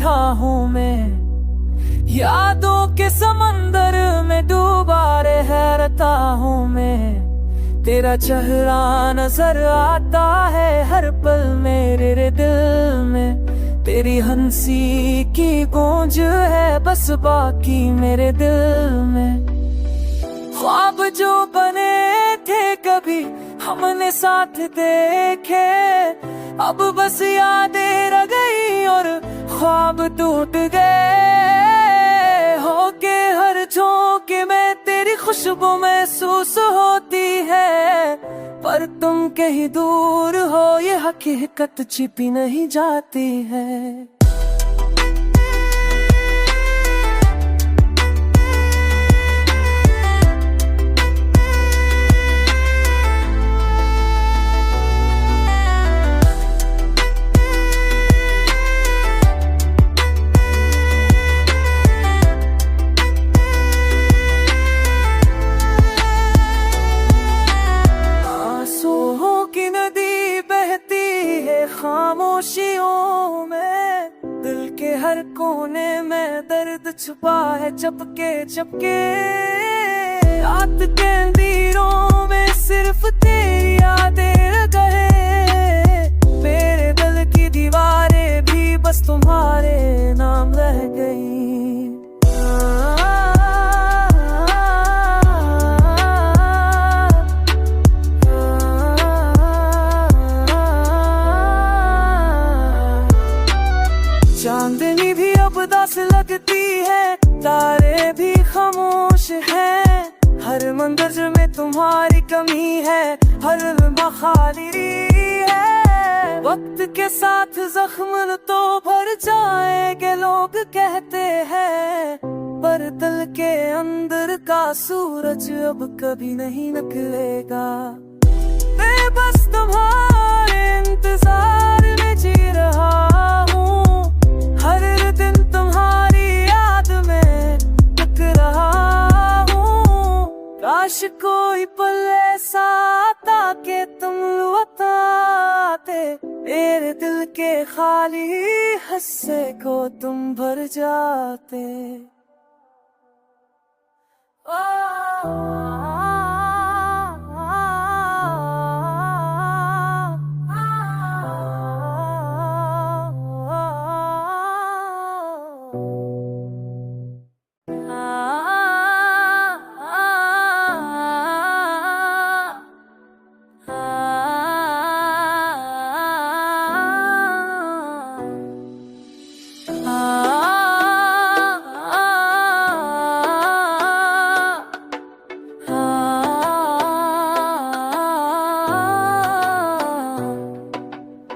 बैठा हूँ मैं, यादों के समंदर में डूबा रहता हूँ मैं। तेरा चेहरा नजर आता है हर पल मेरे दिल में, तेरी हंसी की गूंज है बस बाकी मेरे दिल में। ख्वाब जो बने थे कभी हमने साथ देखे, अब बस यादें रह गई और ख्वाब टूट गए। होके हर झोंके में तेरी खुशबू महसूस होती है, पर तुम कहीं दूर हो ये हकीकत छिपी नहीं जाती है। खामोशियों में दिल के हर कोने में दर्द छुपा है चपके चपके। रात के अंधेरों में सिर्फ तेरी यादें रह गए, मेरे दिल की दीवारें भी बस तुम्हारे नाम रह गई। चांदनी भी अब उदास लगती है, तारे भी खामोश हैं, हर मंजर में तुम्हारी कमी है, हर लम्हा खाली है। वक्त के साथ जख्म तो भर जाएंगे लोग कहते हैं, पर दिल के अंदर का सूरज अब कभी नहीं निकलेगा। मैं बस तुम्हारे इंतजार में जी रहा हूँ, हर दिन तुम्हारी याद में तक रहा हूँ। काश कोई पल ऐसा आता कि तुम बताते, मेरे दिल के खाली हिस्से को तुम भर जाते।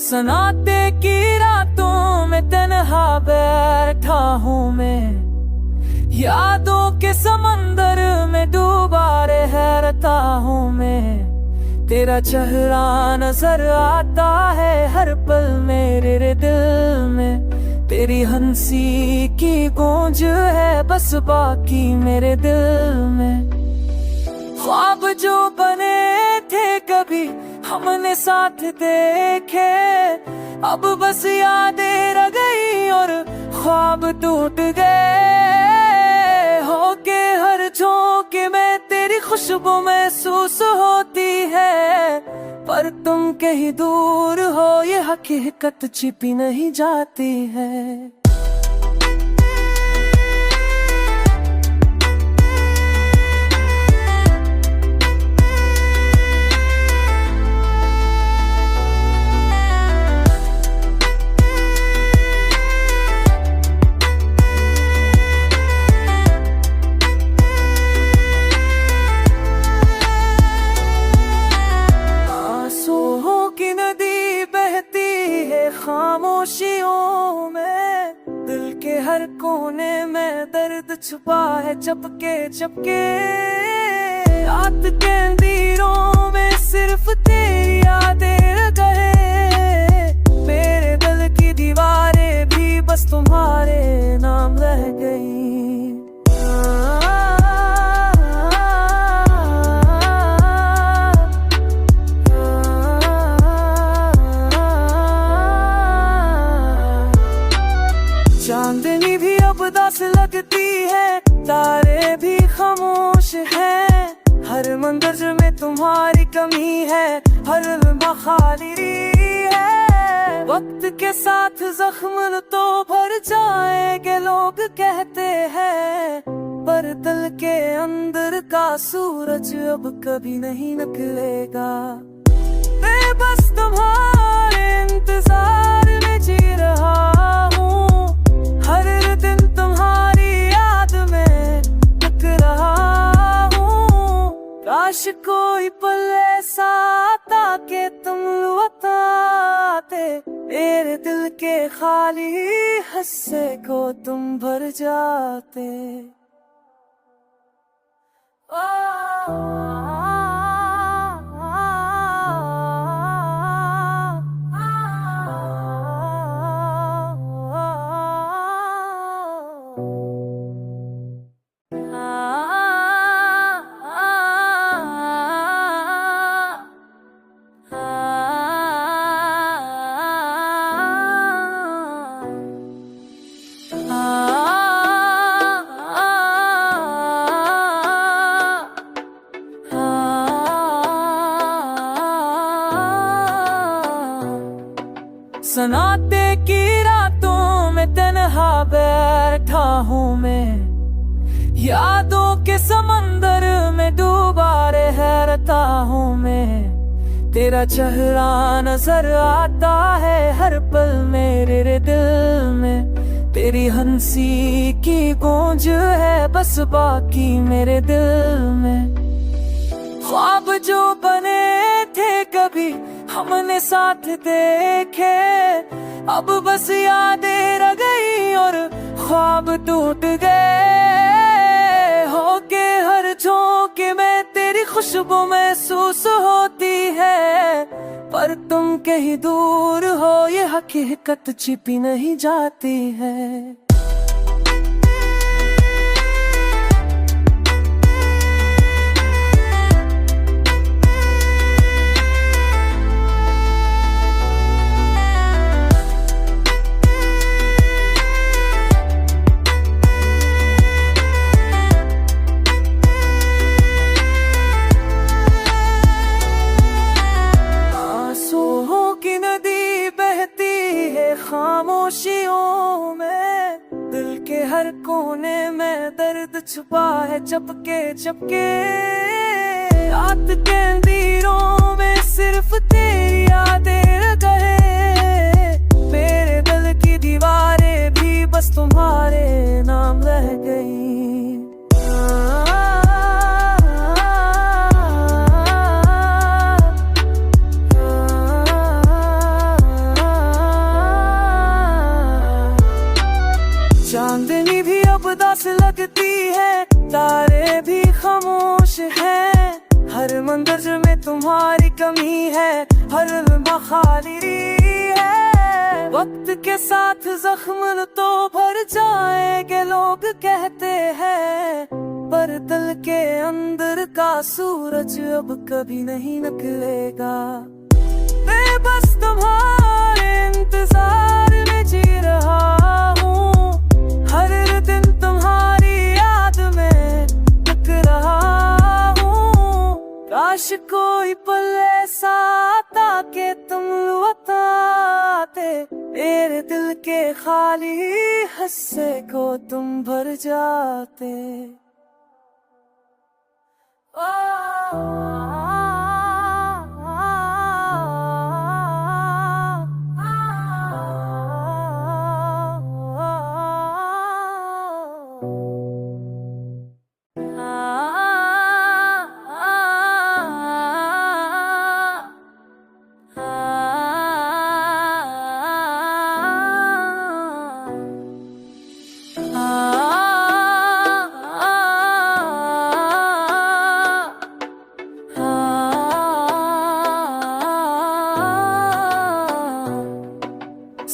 सनाते की रातों में तन्हा बैठा हूँ मैं, यादों के समंदर में डूबा रहता हूँ मैं। तेरा चेहरा नजर आता है हर पल मेरे दिल में, तेरी हंसी की गूंज है बस बाकी मेरे दिल में। ख्वाब जो बने थे कभी हमने साथ देखे, अब बस यादें रह गई और ख्वाब टूट गए। होके हर झोंके में तेरी खुशबू महसूस होती है, पर तुम कहीं दूर हो ये हकीकत छिपी नहीं जाती है। खामोशियों में दिल के हर कोने में दर्द छुपा है चपके चपके। रात के अंधेरों में सिर्फ तेरी यादें रह गए, मेरे दिल की दीवारें भी बस तुम्हारे नाम रह गई। लगती है, तारे भी खामोश हैं। हर मंजर में तुम्हारी कमी है, हर लम्हा खाली है। वक्त के साथ जख्म तो भर जाएंगे लोग कहते हैं, पर दिल के अंदर का सूरज अब कभी नहीं निकलेगा। मैं बस तुम्हारे इंतजार में जी रहा हूँ, हर दिन तुम्हारी याद में तक रहा हूँ। काश कोई पल ऐसा आता कि तुम लौटाते, मेरे दिल के खाली हिस्से को तुम भर जाते। सन्नाटे की रातों में तन्हा बैठा हूँ मैं, यादों के समंदर में डूबा रहता हूँ मैं। तेरा चेहरा नजर आता है हर पल मेरे दिल में, तेरी हंसी की गूंज है बस बाकी मेरे दिल में। ख्वाब जो बने थे कभी हमने साथ देखे, अब बस यादें रह गई और ख्वाब टूट गए। होके हर झोंके में तेरी खुशबू महसूस होती है, पर तुम कहीं दूर हो ये हकीकत छिपी नहीं जाती है। खामोशियों में दिल के हर कोने में दर्द छुपा है चपके चपके। रात के अंधेरों में सिर्फ तेरी यादें रह गए, मेरे दिल की दीवारें भी बस तुम्हारे नाम रह गई। चांदनी भी अब उदास लगती है, तारे भी खामोश हैं। हर मंजर में तुम्हारी कमी है, हर लम्हा खाली है। वक्त के साथ जख्म तो भर जाएंगे लोग कहते हैं, पर दिल के अंदर का सूरज अब कभी नहीं निकलेगा। मैं बस तुम्हारे इंतजार में जी रहा हूँ, हर दिन तुम्हारी याद में तक रहा हूँ। काश कोई पल ऐसा आता कि तुम लौटाते, मेरे दिल के खाली हिस्से को तुम भर जाते।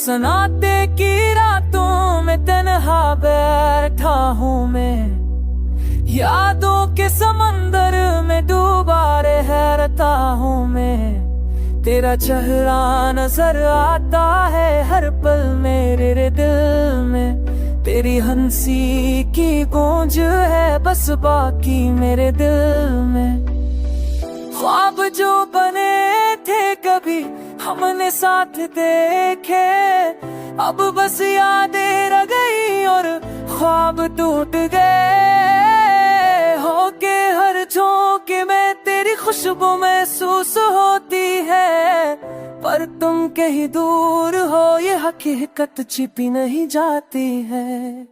सन्नाटे की रातों में तन्हा बैठा हूँ मैं, यादों के समंदर में डूबा रहता हूँ मैं। तेरा चेहरा नजर आता है हर पल मेरे दिल में, तेरी हंसी की गूंज है बस बाकी मेरे दिल में। ख्वाब जो बने थे कभी हमने साथ देखे, अब बस यादें रह गई और ख्वाब टूट गए। होके हर झोंके में तेरी खुशबू महसूस होती है, पर तुम कहीं दूर हो ये हकीकत छिपी नहीं जाती है।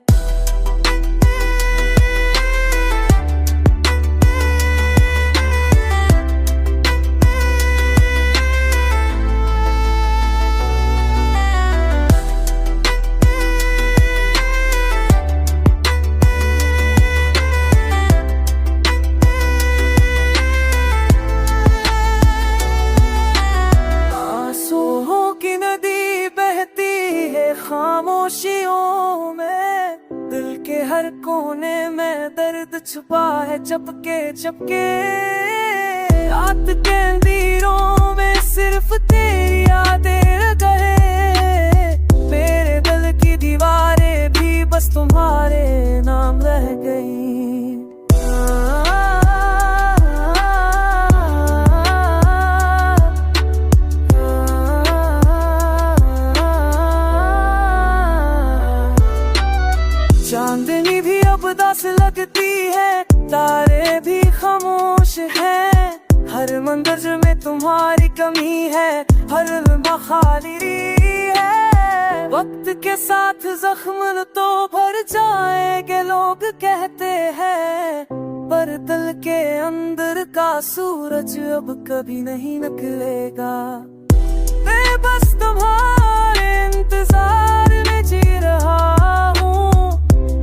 खामोशियों में दिल के हर कोने में दर्द छुपा है चपके चपके। रात के अंधेरों में सिर्फ तेरी यादें रह गए, मेरे दिल की दीवारें भी बस तुम्हारे नाम रह गई। चांदनी भी अब उदास लगती है, तारे भी खामोश हैं, हर मंजर में तुम्हारी कमी है, हर लम्हा खाली है। वक्त के साथ जख्म तो भर जाएंगे लोग कहते हैं, पर दिल के अंदर का सूरज अब कभी नहीं निकलेगा। मैं बस तुम्हारे इंतजार में जी रहा हूँ,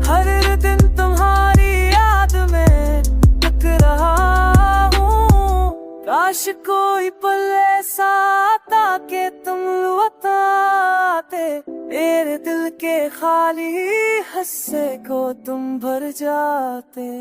हर दिन तुम्हारी याद में तक रहा हूँ। काश कोई पल ऐसा आता कि तुम लौटाते, मेरे दिल के खाली हिस्से को तुम भर जाते।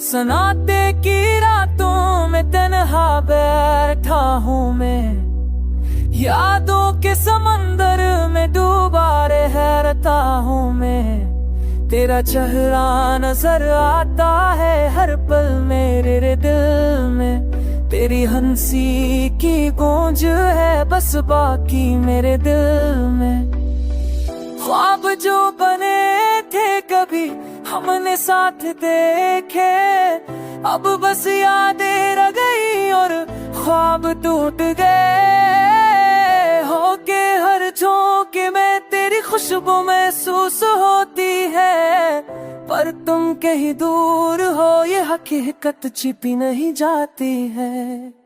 सन्नाटे की रातों में तन्हा बैठा हूँ मैं, यादों के समंदर में डूबा रहता हूँ मैं। तेरा चेहरा नजर आता है हर पल मेरे दिल में, तेरी हंसी की गूंज है बस बाकी मेरे दिल में। ख्वाब जो बने थे कभी हमने साथ देखे, अब बस यादें रह गई और ख्वाब टूट गए। होके हर झोंके में तेरी खुशबू महसूस होती है, पर तुम कहीं दूर हो ये हकीकत छिपी नहीं जाती है।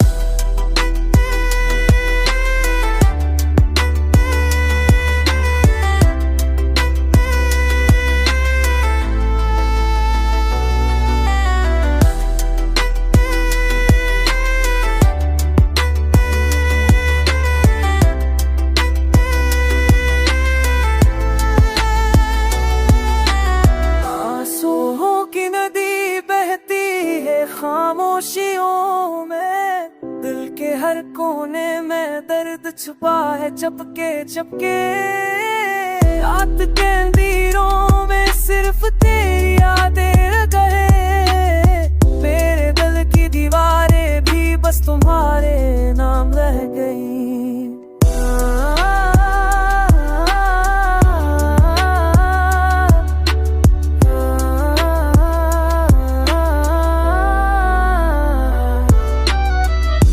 खामोशियों में दिल के हर कोने में दर्द छुपा है चपके चपके। रात के अंधेरों में सिर्फ तेरी यादें रह गए, मेरे दिल की दीवारें भी बस तुम्हारे नाम रह गई।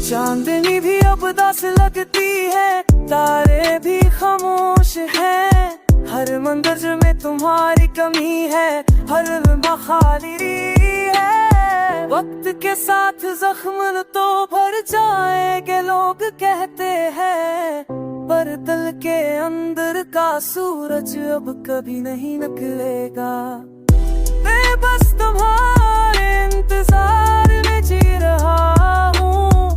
चांदनी भी अब उदास लगती है, तारे भी खामोश हैं, हर मंजर में तुम्हारी कमी है, हर लम्हा खाली है। वक्त के साथ जख्म तो भर जाएंगे लोग कहते हैं, पर दिल के अंदर का सूरज अब कभी नहीं निकलेगा। मैं बस तुम्हारे इंतजार में जी रहा हूँ,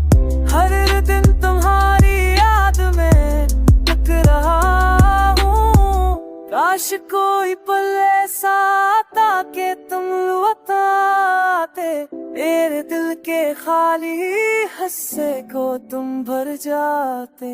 हर दिन तुम्हारी याद में तक रहा हूँ। काश कोई पल ऐसा आता के तुम बताते, मेरे दिल के खाली हिस्से को तुम भर जाते।